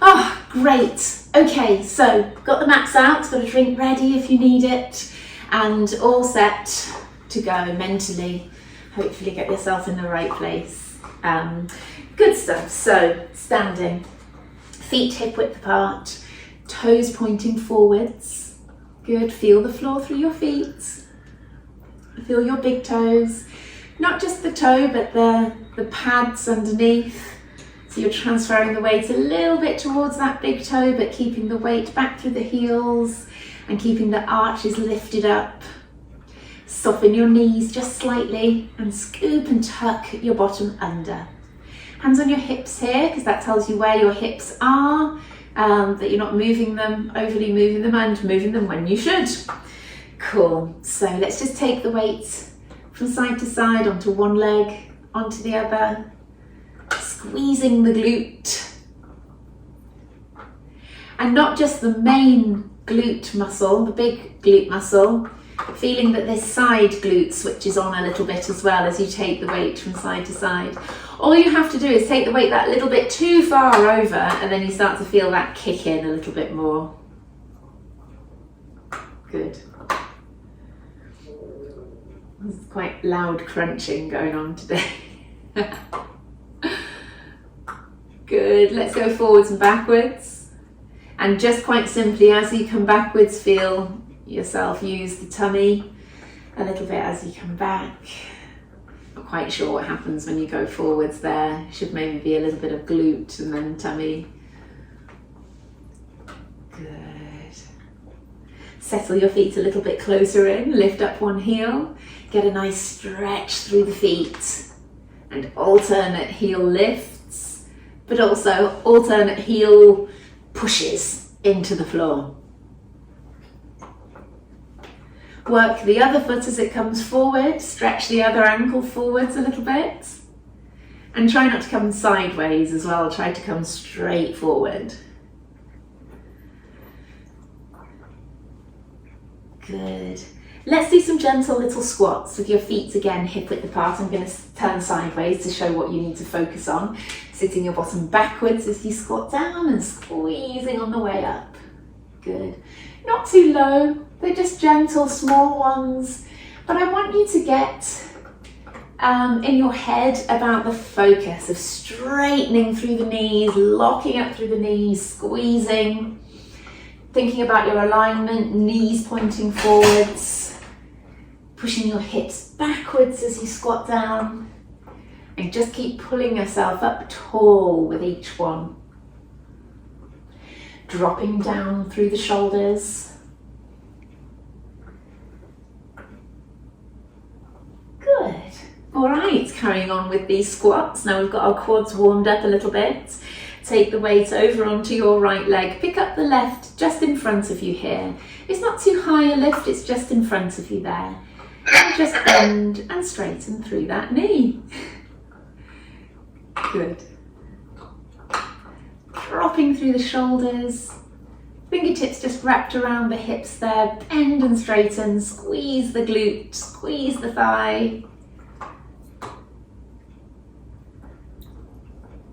Oh, great. Okay, so got the mats out, got a drink ready if you need it, and all set to go mentally. Hopefully get yourself in the right place. Good stuff. So standing, feet hip width apart, toes pointing forwards. Good. Feel the floor through your feet. Feel your big toes, not just the toe, but the pads underneath. So you're transferring the weight a little bit towards that big toe, but keeping the weight back through the heels and keeping the arches lifted up. Soften your knees just slightly and scoop and tuck your bottom under. Hands on your hips here, because that tells you where your hips are, that you're not moving them, overly moving them, and moving them when you should. Cool. So let's just take the weight from side to side, onto one leg, onto the other, squeezing the glute. And not just the main glute muscle, the big glute muscle, feeling that this side glute switches on a little bit as well as you take the weight from side to side. All you have to do is take the weight that little bit too far over, and then you start to feel that kick in a little bit more. Good. There's quite loud crunching going on today. Good. Let's go forwards and backwards. And just quite simply, as you come backwards, feel yourself use the tummy a little bit as you come back. Not quite sure what happens when you go forwards there. Should maybe be a little bit of glute and then tummy. Good. Settle your feet a little bit closer in, lift up one heel, get a nice stretch through the feet, and alternate heel lifts, but also alternate heel pushes into the floor. Work the other foot as it comes forward, stretch the other ankle forwards a little bit, and try not to come sideways as well, try to come straight forward. Good. Let's do some gentle little squats with your feet again hip width apart. I'm going to turn sideways to show what you need to focus on. Sitting your bottom backwards as you squat down and squeezing on the way up. Good. Not too low, they're just gentle, small ones. But I want you to get in your head about the focus of straightening through the knees, locking up through the knees, squeezing. Thinking about your alignment, knees pointing forwards, pushing your hips backwards as you squat down, and just keep pulling yourself up tall with each one. Dropping down through the shoulders. Good. All right, carrying on with these squats. Now we've got our quads warmed up a little bit. Take the weight over onto your right leg. Pick up the left just in front of you here. It's not too high a lift, it's just in front of you there. And just bend and straighten through that knee. Good. Dropping through the shoulders. Fingertips just wrapped around the hips there. Bend and straighten. Squeeze the glute, squeeze the thigh.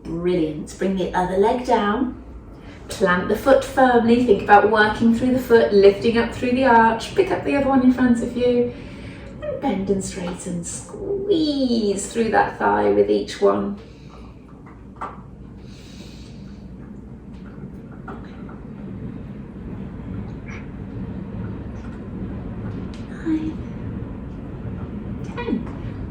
Brilliant. Bring the other leg down. Plant the foot firmly. Think about working through the foot, lifting up through the arch. Pick up the other one in front of you. And bend and straighten. Squeeze through that thigh with each one.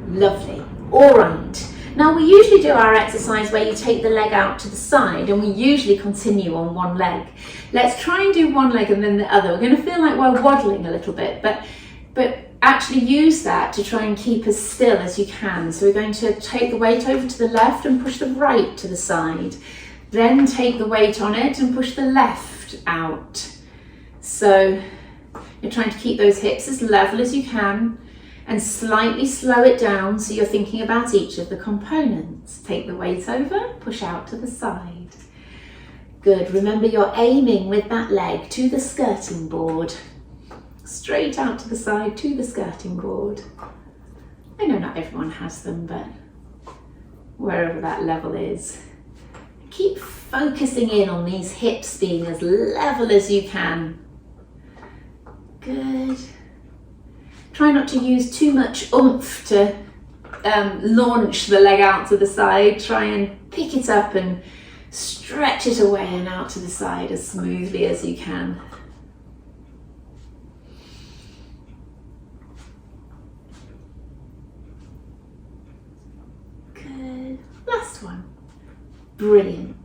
Lovely. All right. Now we usually do our exercise where you take the leg out to the side and we usually continue on one leg. Let's try and do one leg and then the other. We're going to feel like we're waddling a little bit, but actually use that to try and keep as still as you can. So we're going to take the weight over to the left and push the right to the side. Then take the weight on it and push the left out. So you're trying to keep those hips as level as you can. And slightly slow it down so you're thinking about each of the components. Take the weight over, push out to the side. Good, remember you're aiming with that leg to the skirting board. Straight out to the side to the skirting board. I know not everyone has them, but wherever that level is. keep focusing in on these hips being as level as you can. Good. Try not to use too much oomph to launch the leg out to the side. Try and pick it up and stretch it away and out to the side as smoothly as you can. Good. Last one. Brilliant.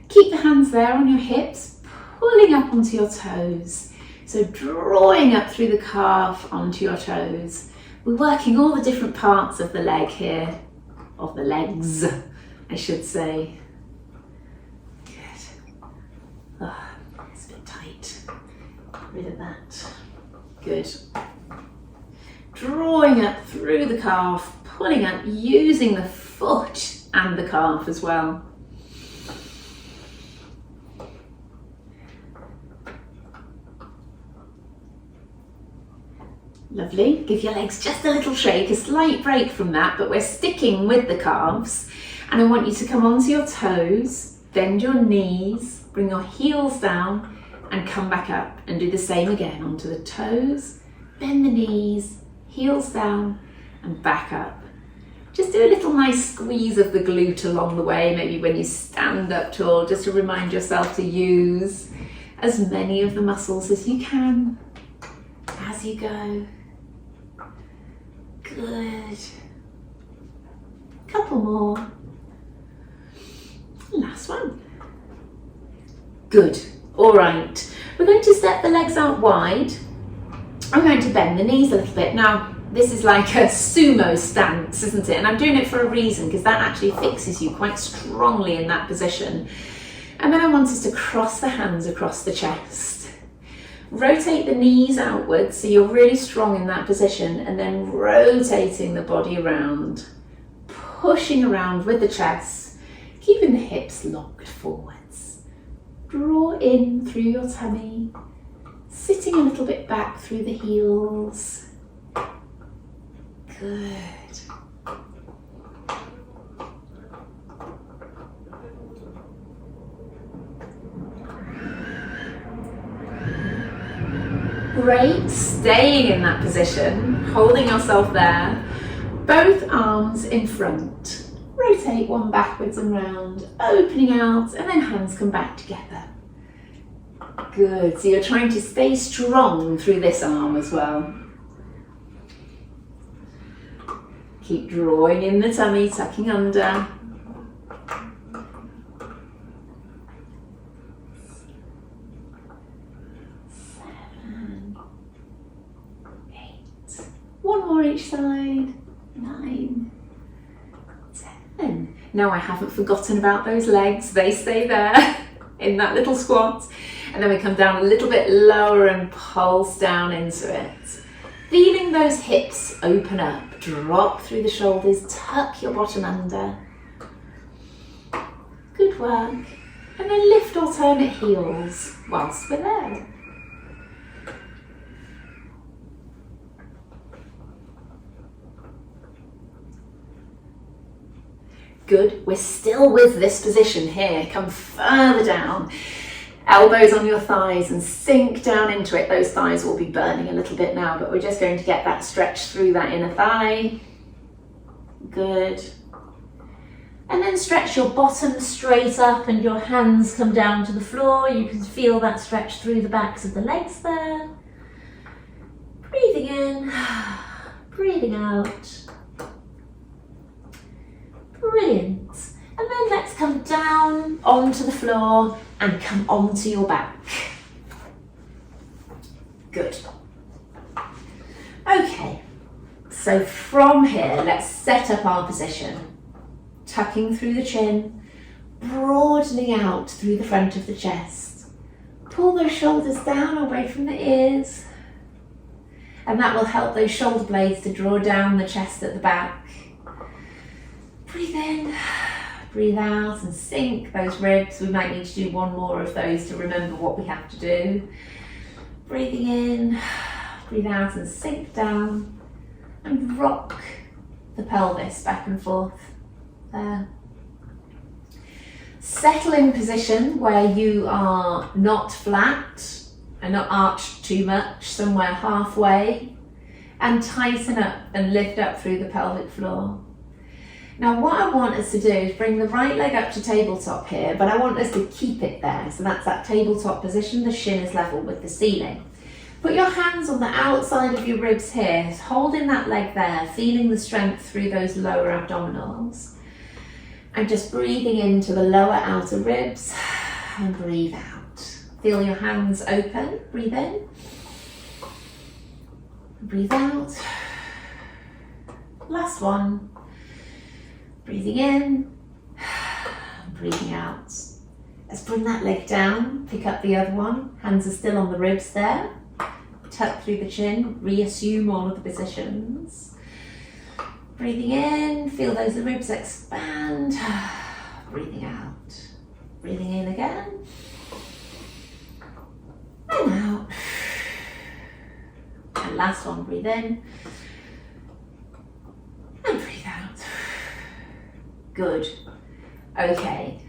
Keep the hands there on your hips, pulling up onto your toes. So drawing up through the calf onto your toes. We're working all the different parts of the leg here, of the legs, I should say. Good. Oh, it's a bit tight. Get rid of that. Good. Drawing up through the calf, pulling up, using the foot and the calf as well. Lovely. Give your legs just a little shake, a slight break from that, but we're sticking with the calves. And I want you to come onto your toes, bend your knees, bring your heels down and come back up and do the same again onto the toes, bend the knees, heels down and back up. Just do a little nice squeeze of the glute along the way, maybe when you stand up tall, just to remind yourself to use as many of the muscles as you can as you go. Good. Couple more. Last one. Good. All right. We're going to step the legs out wide. I'm going to bend the knees a little bit. Now, this is like a sumo stance, isn't it? And I'm doing it for a reason, because that actually fixes you quite strongly in that position. And then I want us to cross the hands across the chest. Rotate the knees outwards so you're really strong in that position, and then rotating the body around, pushing around with the chest, keeping the hips locked forwards. Draw in through your tummy, sitting a little bit back through the heels. Good. Great, staying in that position, holding yourself there, both arms in front. Rotate one backwards and round, opening out, and then hands come back together. Good, so you're trying to stay strong through this arm as well. Keep drawing in the tummy, tucking under. 7, 8. One more each side. 9, 10. Now I haven't forgotten about those legs. They stay there in that little squat. And then we come down a little bit lower and pulse down into it. Feeling those hips open up. Drop through the shoulders, tuck your bottom under. Good work. And then lift alternate heels whilst we're there. Good. We're still with this position here. Come further down. Elbows on your thighs and sink down into it. Those thighs will be burning a little bit now, but we're just going to get that stretch through that inner thigh. Good. And then stretch your bottom straight up and your hands come down to the floor. You can feel that stretch through the backs of the legs there. Breathing in, breathing out. Brilliant. And then let's come down onto the floor and come onto your back. Good. Okay, so from here, let's set up our position. Tucking through the chin, broadening out through the front of the chest. Pull those shoulders down away from the ears. And that will help those shoulder blades to draw down the chest at the back. Breathe in. Breathe out and sink those ribs. We might need to do one more of those to remember what we have to do. Breathing in, breathe out and sink down and rock the pelvis back and forth there. Settle in position where you are not flat and not arched too much, somewhere halfway, and tighten up and lift up through the pelvic floor. Now what I want us to do is bring the right leg up to tabletop here, but I want us to keep it there. So that's that tabletop position, the shin is level with the ceiling. Put your hands on the outside of your ribs here, holding that leg there, feeling the strength through those lower abdominals. And just breathing into the lower outer ribs and breathe out. Feel your hands open, breathe in, breathe out. Last one. Breathing in, breathing out. Let's bring that leg down, pick up the other one. Hands are still on the ribs there. Tuck through the chin, reassume all of the positions. Breathing in, feel those ribs expand. Breathing out. Breathing in again. And out. And last one, breathe in. And breathe out. Good. Okay.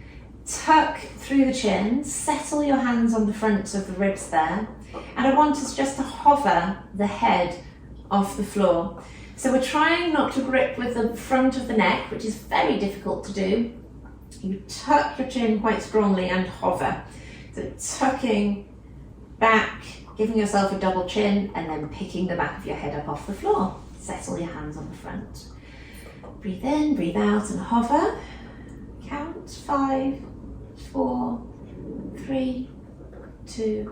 Tuck through the chin, settle your hands on the fronts of the ribs there, and I want us just to hover the head off the floor. So we're trying not to grip with the front of the neck, which is very difficult to do. You tuck your chin quite strongly and hover. So tucking back, giving yourself a double chin, and then picking the back of your head up off the floor. Settle your hands on the front. Breathe in, breathe out, and hover. Count 5, 4, 3, 2,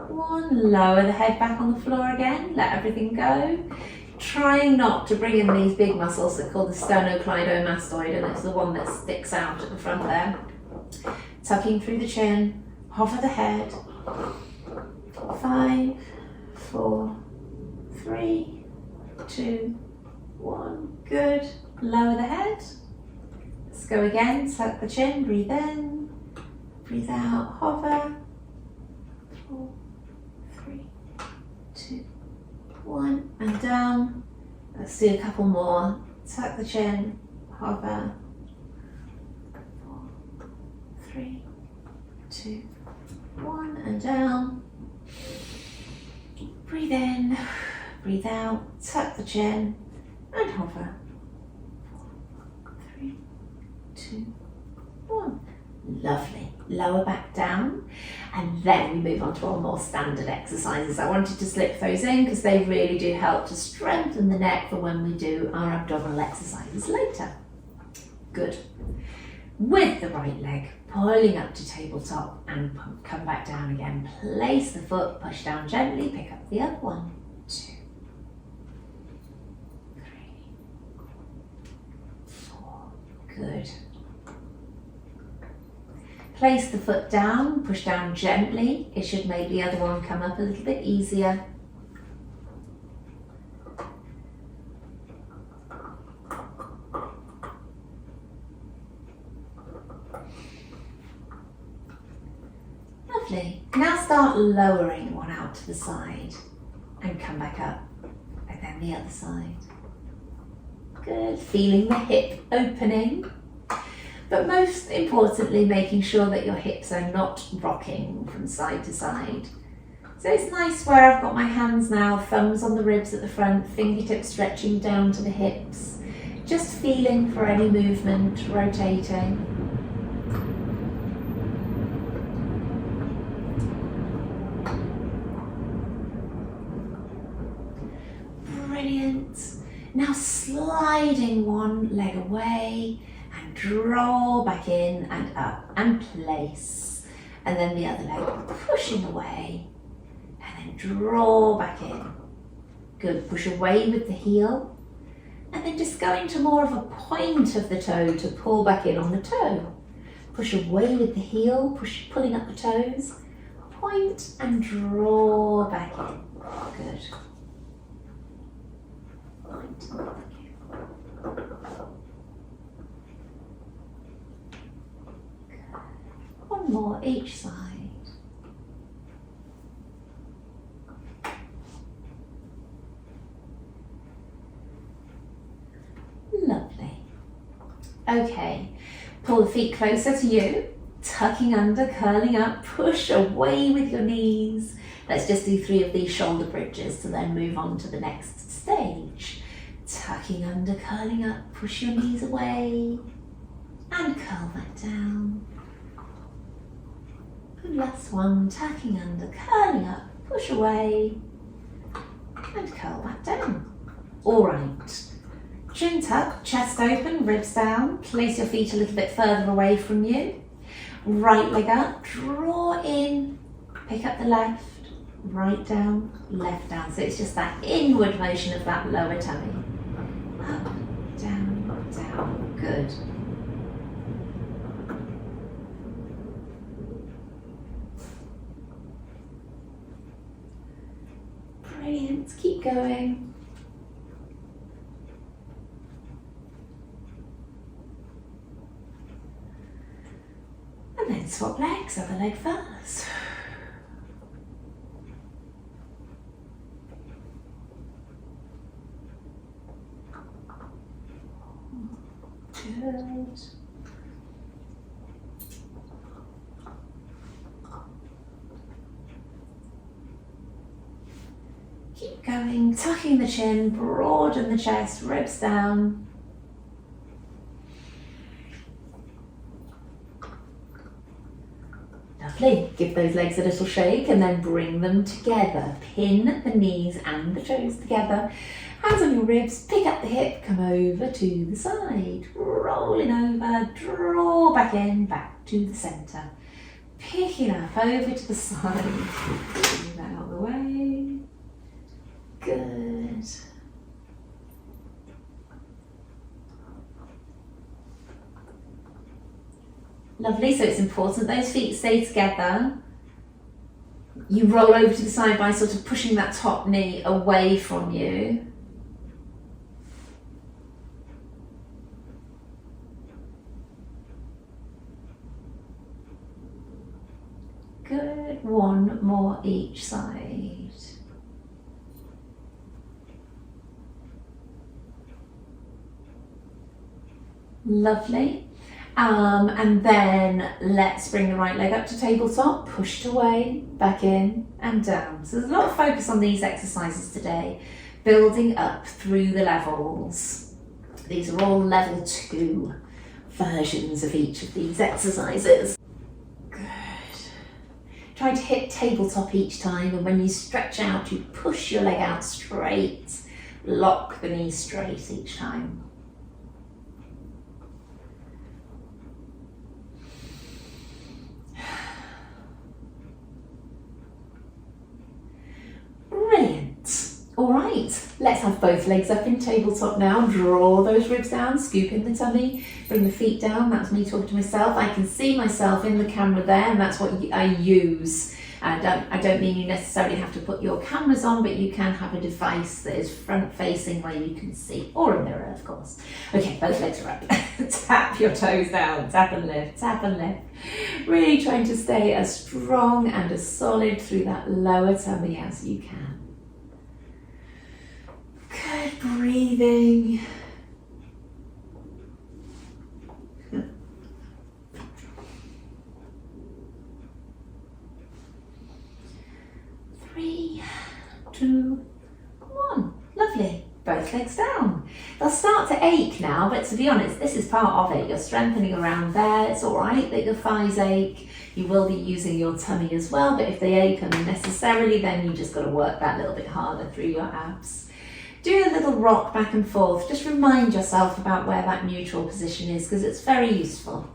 1. Lower the head back on the floor again. Let everything go. Trying not to bring in these big muscles that are called the sternocleidomastoid, and it's the one that sticks out at the front there. Tucking through the chin. Hover the head. 5, 4, 3, 2, 1. Good. Lower the head. Let's go again. Tuck the chin. Breathe in. Breathe out. Hover. 4, 3, 2, 1. And down. Let's do a couple more. Tuck the chin. Hover. 4, 3, 2, 1. And down. Breathe in. Breathe out. Tuck the chin. And hover. 4, 3, 2, 1. Lovely. Lower back down, and then we move on to our more standard exercises. I wanted to slip those in because they really do help to strengthen the neck for when we do our abdominal exercises later. Good. With the right leg, pulling up to tabletop and come back down again. Place the foot, push down gently, pick up the other one. 2, 3, 4. Good. Place the foot down, push down gently. It should make the other one come up a little bit easier. Lovely. Now start lowering one out to the side and come back up. And then the other side. Good. Feeling the hip opening. But most importantly, making sure that your hips are not rocking from side to side. So it's nice where I've got my hands now, thumbs on the ribs at the front, fingertips stretching down to the hips. Just feeling for any movement, rotating. Brilliant. Now sliding one leg away, and draw back in and up and place, and then the other leg pushing away and then draw back in. Good. Push away with the heel and then just go into more of a point of the toe to pull back in on the toe. Push away with the heel, pulling up the toes, point and draw back in. Good. Point and back in. One more each side. Lovely. Okay, pull the feet closer to you tucking under, curling up, push away with your knees. Let's just do 3 of these shoulder bridges to then move on to the next stage. Tucking under, curling up, push your knees away and curl back down. And last one, tucking under, curling up, push away and curl back down. All right, chin tuck, chest open, ribs down, place your feet a little bit further away from you. Right leg up, draw in, pick up the left, right down, left down. So it's just that inward motion of that lower tummy. Up, down, down, good. Brilliant, keep going. And then swap legs, other leg first. Good. Keep going, tucking the chin, broaden the chest, ribs down. Lovely. Give those legs a little shake and then bring them together. Pin the knees and the toes together. Hands on your ribs, pick up the hip, come over to the side. Rolling over, draw back in, back to the centre. Picking up over to the side. Move that out of the way. Good. Lovely, so it's important those feet stay together. You roll over to the side by sort of pushing that top knee away from you. Good, one more each side. Lovely. And then let's bring the right leg up to tabletop, pushed away, back in and down. So there's a lot of focus on these exercises today, building up through the levels. These are all level 2 versions of each of these exercises. Good. Try to hit tabletop each time, and when you stretch out, you push your leg out straight. Lock the knee straight each time. All right, let's have both legs up in tabletop now. Draw those ribs down, scoop in the tummy, bring the feet down. That's me talking to myself. I can see myself in the camera there, and that's what I use. I don't mean you necessarily have to put your cameras on, but you can have a device that is front facing where you can see, or a mirror, of course. Okay, both legs are up. Tap your toes down, tap and lift, tap and lift. Really trying to stay as strong and as solid through that lower tummy as you can. Good breathing. Three, 2, 1. Lovely. Both legs down. They'll start to ache now, but to be honest, this is part of it. You're strengthening around there. It's all right that your thighs ache. You will be using your tummy as well, but if they ache unnecessarily, then you just got to work that little bit harder through your abs. Do a little rock back and forth. Just remind yourself about where that neutral position is, because it's very useful.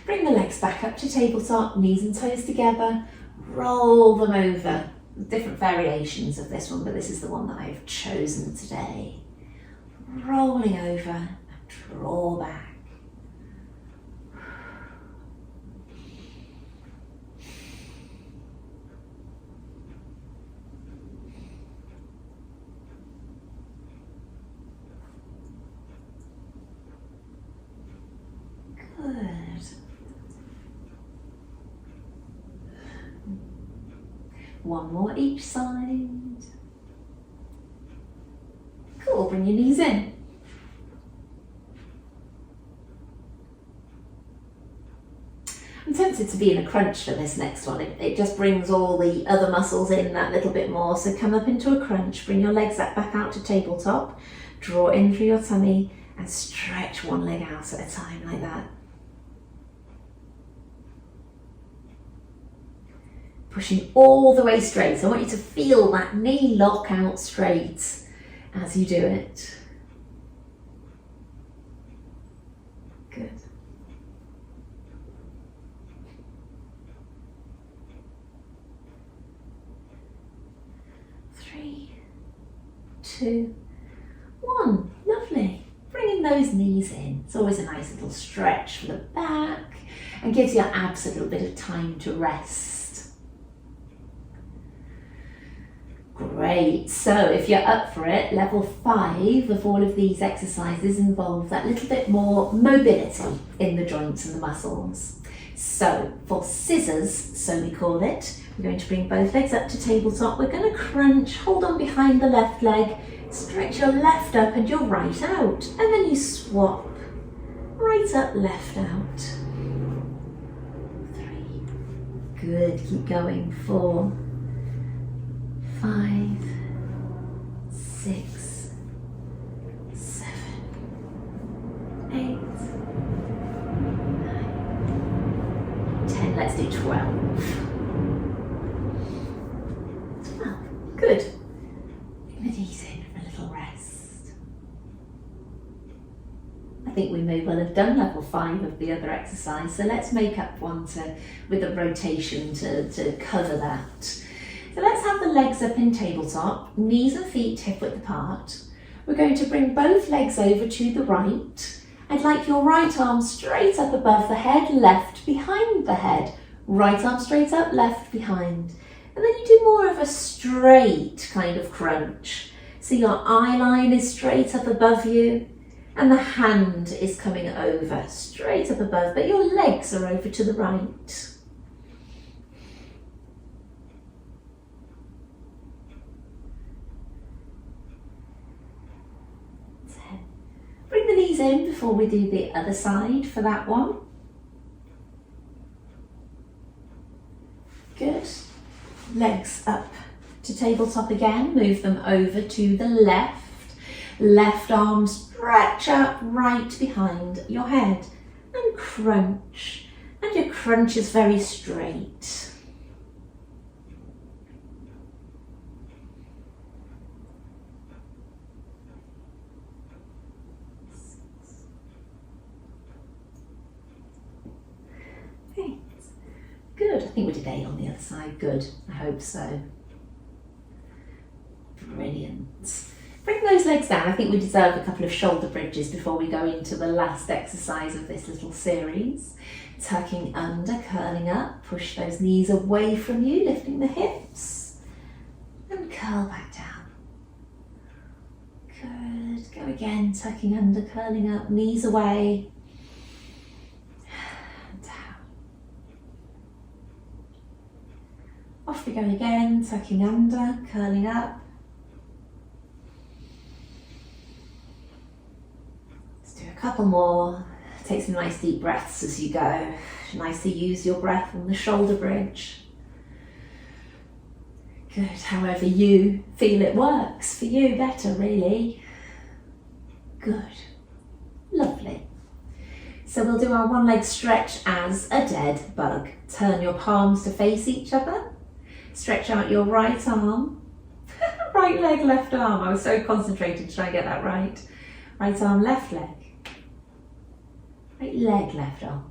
Bring the legs back up to tabletop, knees and toes together. Roll them over. Different variations of this one, but this is the one that I've chosen today. Rolling over and draw back. Good. One more each side. Cool, bring your knees in. I'm tempted to be in a crunch for this next one. It just brings all the other muscles in that little bit more. So come up into a crunch, bring your legs back out to tabletop, draw in through your tummy and stretch one leg out at a time like that. Pushing all the way straight. I want you to feel that knee lock out straight as you do it. Good. Three, two, one. Lovely. Bringing those knees in. It's always a nice little stretch for the back and gives your abs a little bit of time to rest. Great, so if you're up for it, level 5 of all of these exercises involve that little bit more mobility in the joints and the muscles. So for scissors, so we call it, we're going to bring both legs up to tabletop. We're going to crunch, hold on behind the left leg, stretch your left up and your right out, and then you swap, right up, left out. 3, good, keep going, 4, 5, 6, 7, 8, 9, 10. Let's do 12. 12. Good. Bring the knees in for a little rest. I think we may well have done level 5 of the other exercise, so let's make up one with a rotation to cover that. So let's have the legs up in tabletop, knees and feet hip width apart. We're going to bring both legs over to the right. I'd like your right arm straight up above the head, left behind the head. Right arm straight up, left behind. And then you do more of a straight kind of crunch. So your eye line is straight up above you and the hand is coming over, straight up above, but your legs are over to the right. 10. Bring the knees in before we do the other side for that one. Good. Legs up to tabletop again, move them over to the left. Left arm stretch up right behind your head and crunch. And your crunch is very straight. Good, I think we did 8 on the other side. Good, I hope so. Brilliant. Bring those legs down. I think we deserve a couple of shoulder bridges before we go into the last exercise of this little series. Tucking under, curling up, push those knees away from you, lifting the hips, and curl back down. Good, go again, tucking under, curling up, knees away, off we go again, tucking under, curling up. Let's do a couple more. Take some nice deep breaths as you go. Nice to use your breath on the shoulder bridge. Good, however you feel it works for you better, really. Good, lovely. So we'll do our one leg stretch as a dead bug. Turn your palms to face each other. Stretch out your right arm, right leg, left arm. I was so concentrated to try and get that right. Right arm, left leg. Right leg, left arm.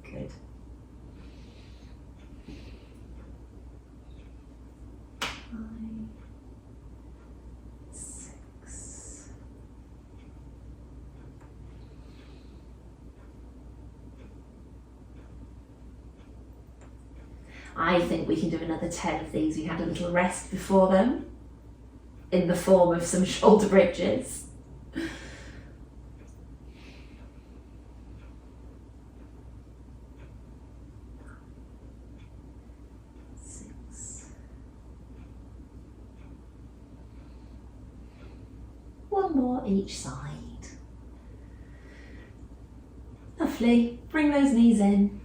Good. Five, 6. I think we can do another 10 of these. We had a little rest before them in the form of some shoulder bridges. 6. One more each side. Lovely. Bring those knees in.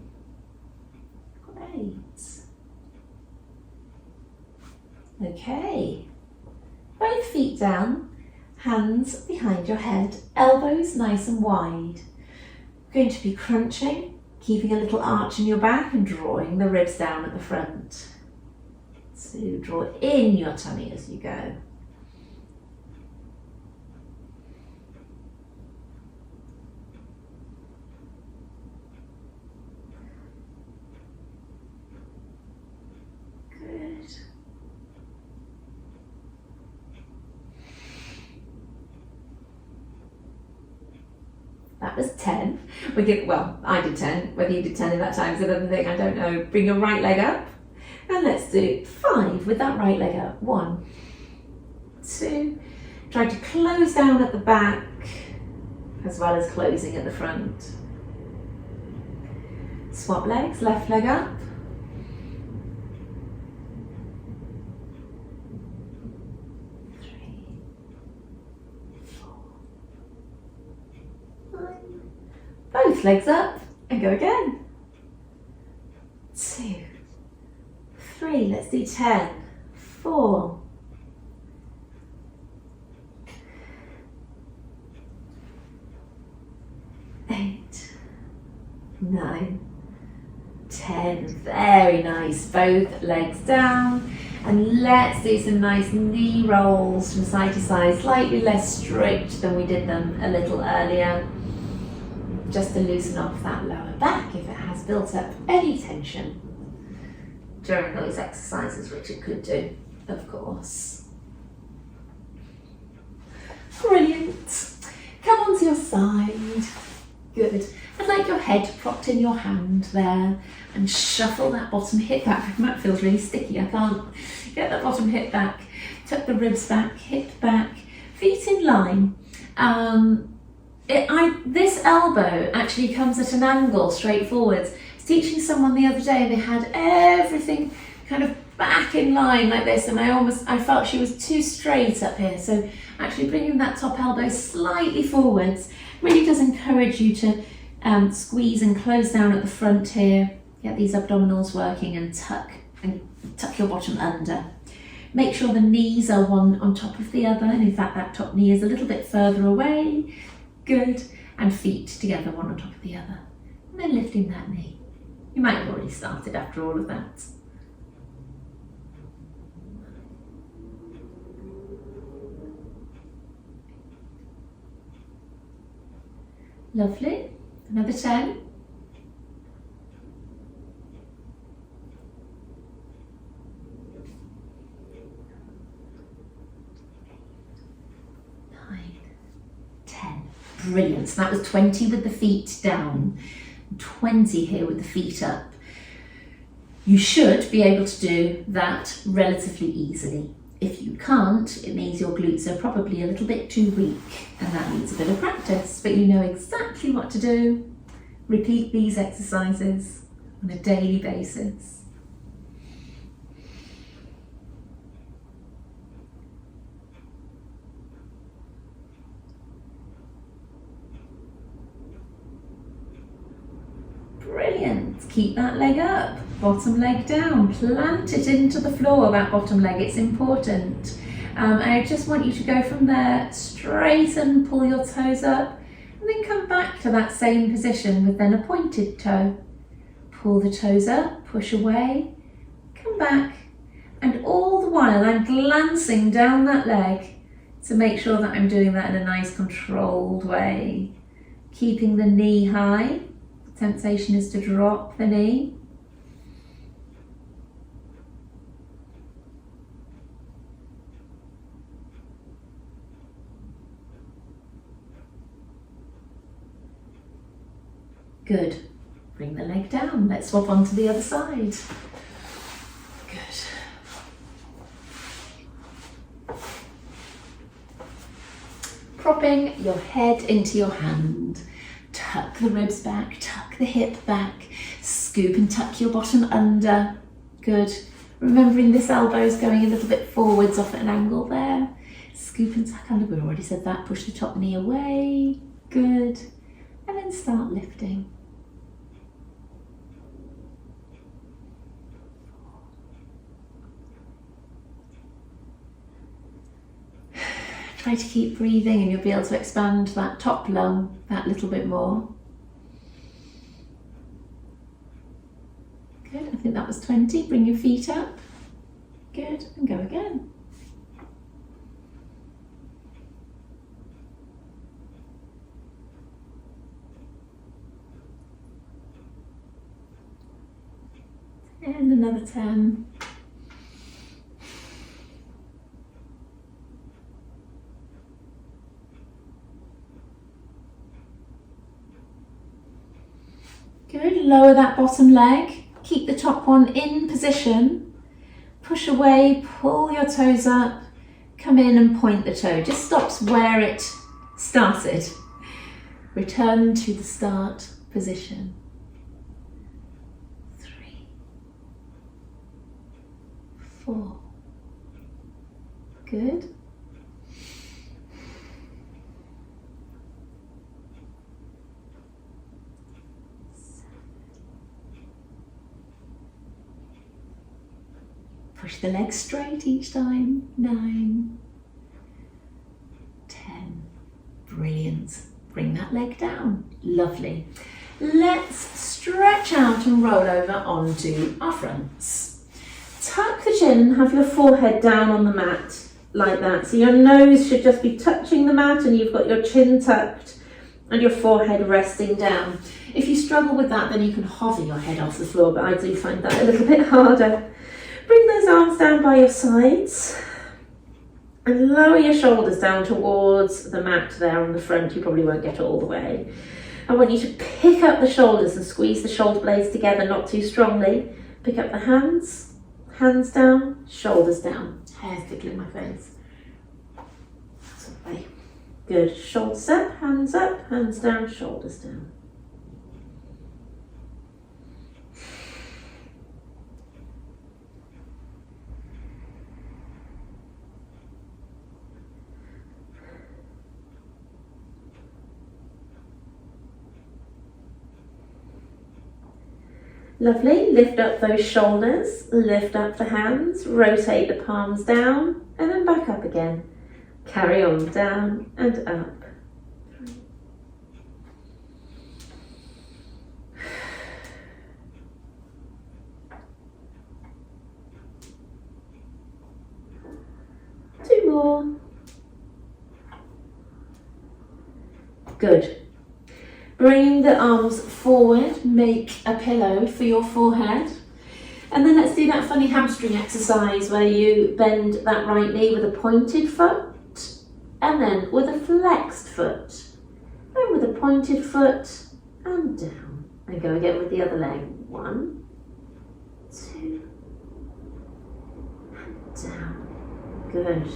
Okay, both feet down, hands behind your head, elbows nice and wide. Going to be crunching, keeping a little arch in your back and drawing the ribs down at the front. So draw in your tummy as you go. Good. That was 10. Well, I did 10. Whether you did 10 in that time is another thing, I don't know. Bring your right leg up. And let's do 5 with that right leg up. 1, 2. Try to close down at the back as well as closing at the front. Swap legs, left leg up. 3, 4, 5. Both legs up and go again. 2, 3, let's do 10, 4, 8, 9, 10. Very nice. Both legs down. And let's do some nice knee rolls from side to side, slightly less strict than we did them a little earlier, just to loosen off that lower back if it has built up any tension during those exercises, which it could do, of course. Brilliant. Come onto your side. Good. I'd like your head propped in your hand there and shuffle that bottom hip back. My mat feels really sticky. I can't get that bottom hip back. Tuck the ribs back, hip back, feet in line. This elbow actually comes at an angle straight forwards. I was teaching someone the other day and they had everything kind of back in line like this, and I felt she was too straight up here. So actually bringing that top elbow slightly forwards really does encourage you to squeeze and close down at the front here. Get these abdominals working and tuck your bottom under. Make sure the knees are one on top of the other, and in fact that top knee is a little bit further away. Good. And feet together, one on top of the other. And then lifting that knee. You might have already started after all of that. Lovely. Another 10. Brilliant. So that was 20 with the feet down, 20 here with the feet up. You should be able to do that relatively easily. If you can't, it means your glutes are probably a little bit too weak, and that needs a bit of practice, but you know exactly what to do. Repeat these exercises on a daily basis. Brilliant. Keep that leg up, bottom leg down, plant it into the floor, that bottom leg, it's important. I just want you to go from there, straighten, pull your toes up, and then come back to that same position with then a pointed toe. Pull the toes up, push away, come back, and all the while I'm glancing down that leg to make sure that I'm doing that in a nice controlled way. Keeping the knee high. Temptation is to drop the knee. Good. Bring the leg down. Let's swap on to the other side. Good. Propping your head into your hand. Tuck the ribs back, tuck the hip back, scoop and tuck your bottom under. Good. Remembering this elbow is going a little bit forwards off at an angle there. Scoop and tuck under, we've already said that. Push the top knee away. Good. And then start lifting. Try to keep breathing and you'll be able to expand that top lung that little bit more. Good, I think that was 20. Bring your feet up. Good, and go again. And another 10. Good, lower that bottom leg. Keep the top one in position. Push away, pull your toes up, come in and point the toe. Just stops where it started. Return to the start position. 3, 4. Good. 7. Push the legs straight each time. 9, 10. Brilliant. Bring that leg down. Lovely. Let's stretch out and roll over onto our fronts. Tuck the chin and have your forehead down on the mat like that. So your nose should just be touching the mat and you've got your chin tucked and your forehead resting down. If you struggle with that, then you can hover your head off the floor, but I do find that a little bit harder. Bring those arms down by your sides and lower your shoulders down towards the mat there on the front. You probably won't get all the way. I want you to pick up the shoulders and squeeze the shoulder blades together, not too strongly. Pick up the hands, hands down, shoulders down. Hair's tickling my face. That's okay. Good. Shoulders up, hands down, shoulders down. Lovely, lift up those shoulders, lift up the hands, rotate the palms down and then back up again. Carry on, down and up. 2 more. Good. Bring the arms forward, make a pillow for your forehead. And then let's do that funny hamstring exercise where you bend that right knee with a pointed foot and then with a flexed foot. And with a pointed foot and down. And go again with the other leg. 1, 2, and down. Good.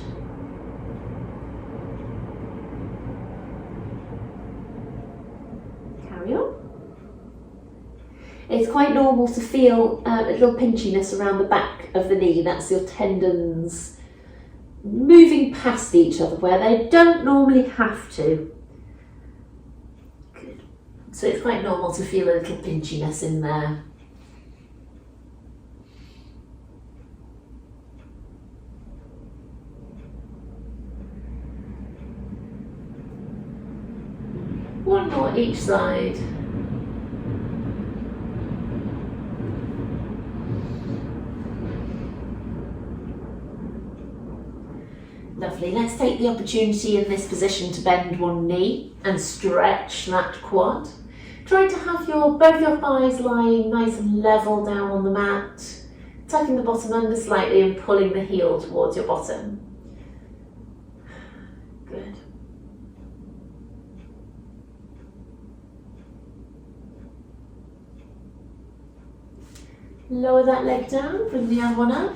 It's quite normal to feel a little pinchiness around the back of the knee. That's your tendons moving past each other where they don't normally have to. Good. So it's quite normal to feel a little pinchiness in there. One more each side. Lovely. Let's take the opportunity in this position to bend one knee and stretch that quad. Try to have both your thighs lying nice and level down on the mat, tucking the bottom under slightly and pulling the heel towards your bottom. Good. Lower that leg down, bring the other one up.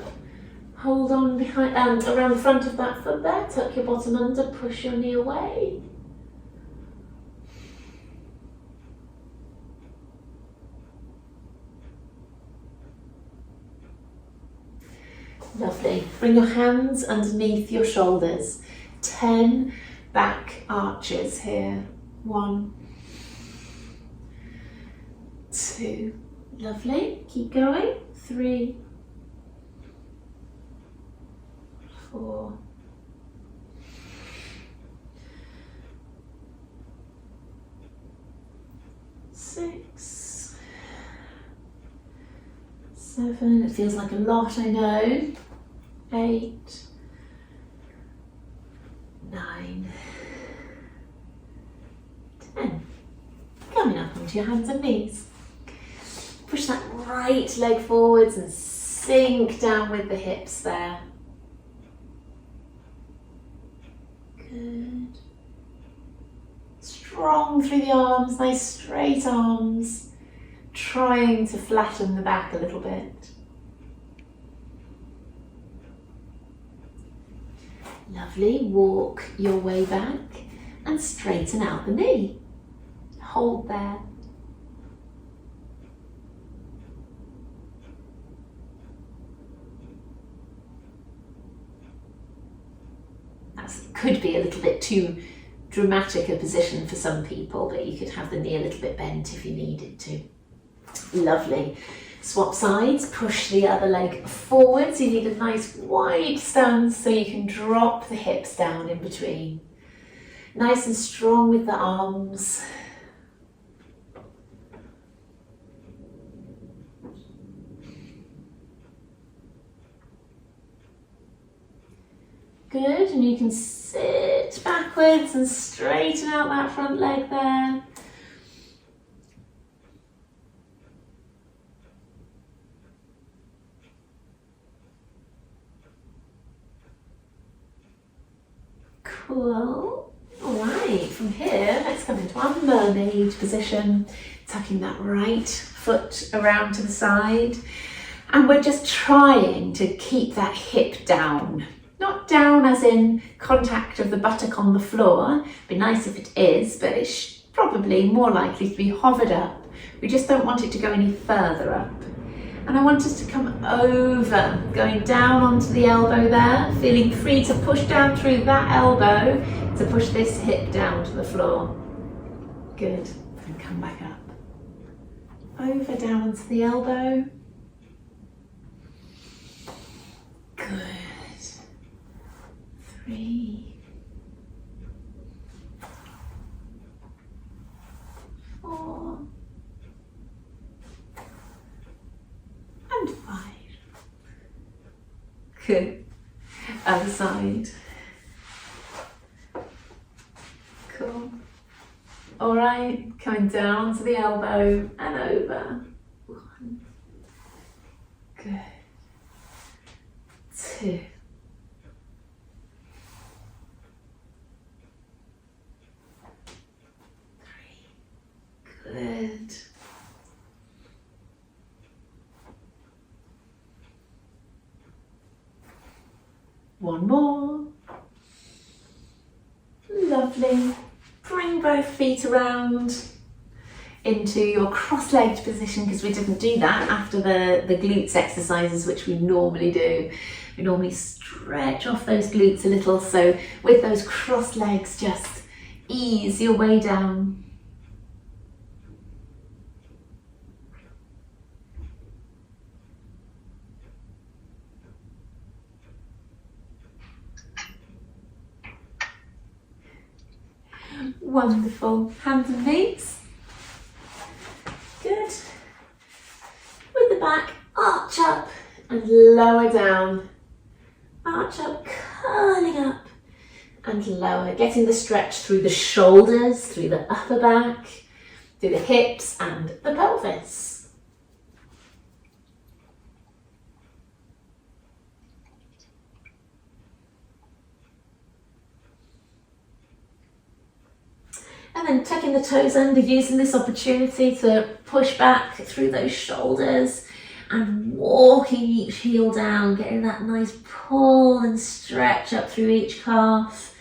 Hold on behind, around the front of that foot there, tuck your bottom under, push your knee away. Lovely. Bring your hands underneath your shoulders. 10 back arches here. 1, 2. Lovely. Keep going. 3, 4, 6, 7, it feels like a lot, I know. 8, 9, 10. Coming up onto your hands and knees. Push that right leg forwards and sink down with the hips there. Good. Strong through the arms, nice straight arms. Trying to flatten the back a little bit. Lovely. Walk your way back and straighten out the knee. Hold there. That could be a little bit too dramatic a position for some people, but you could have the knee a little bit bent if you needed to. Lovely. Swap sides, push the other leg forwards. You need a nice wide stance so you can drop the hips down in between. Nice and strong with the arms. Good, and you can sit backwards and straighten out that front leg there. Cool. All right, from here, let's come into our mermaid position, tucking that right foot around to the side. And we're just trying to keep that hip down. Not down as in contact of the buttock on the floor. Be nice if it is, but it's probably more likely to be hovered up. We just don't want it to go any further up. And I want us to come over, going down onto the elbow there, feeling free to push down through that elbow to push this hip down to the floor. Good, and come back up. Over, down onto the elbow. Good. 3, 4, and 5. Good. Other side. Cool. All right, coming down to the elbow and over. 1. Good. 2. 3. Good. 1 more. Lovely. Bring both feet around into your cross-legged position, because we didn't do that after the glutes exercises, which we normally do. We normally stretch off those glutes a little, so with those cross legs, just ease your way down. Wonderful. Hands and knees. Good. With the back, arch up and lower down. Arch up, curling up and lower. Getting the stretch through the shoulders, through the upper back, through the hips and the pelvis. And then tucking the toes under, using this opportunity to push back through those shoulders and walking each heel down, getting that nice pull and stretch up through each calf.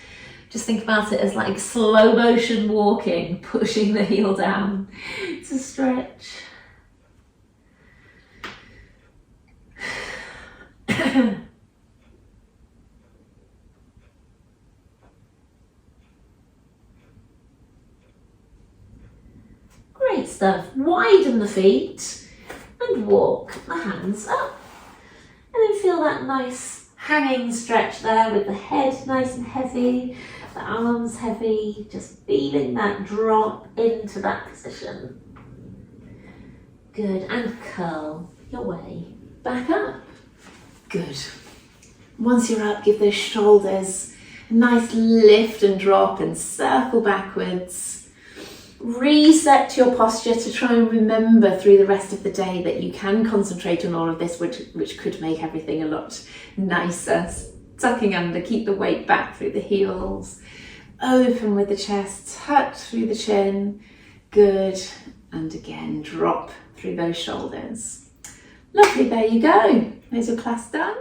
Just think about it as like slow motion walking, pushing the heel down to stretch. Great stuff. Widen the feet and walk the hands up. And then feel that nice hanging stretch there with the head nice and heavy, the arms heavy, just feeling that drop into that position. Good, and curl your way back up. Good. Once you're up, give those shoulders a nice lift and drop and circle backwards. Reset your posture to try and remember through the rest of the day that you can concentrate on all of this, which could make everything a lot nicer. Tucking under, keep the weight back through the heels. Open with the chest, tuck through the chin. Good. And again, drop through those shoulders. Lovely, there you go. There's your class done.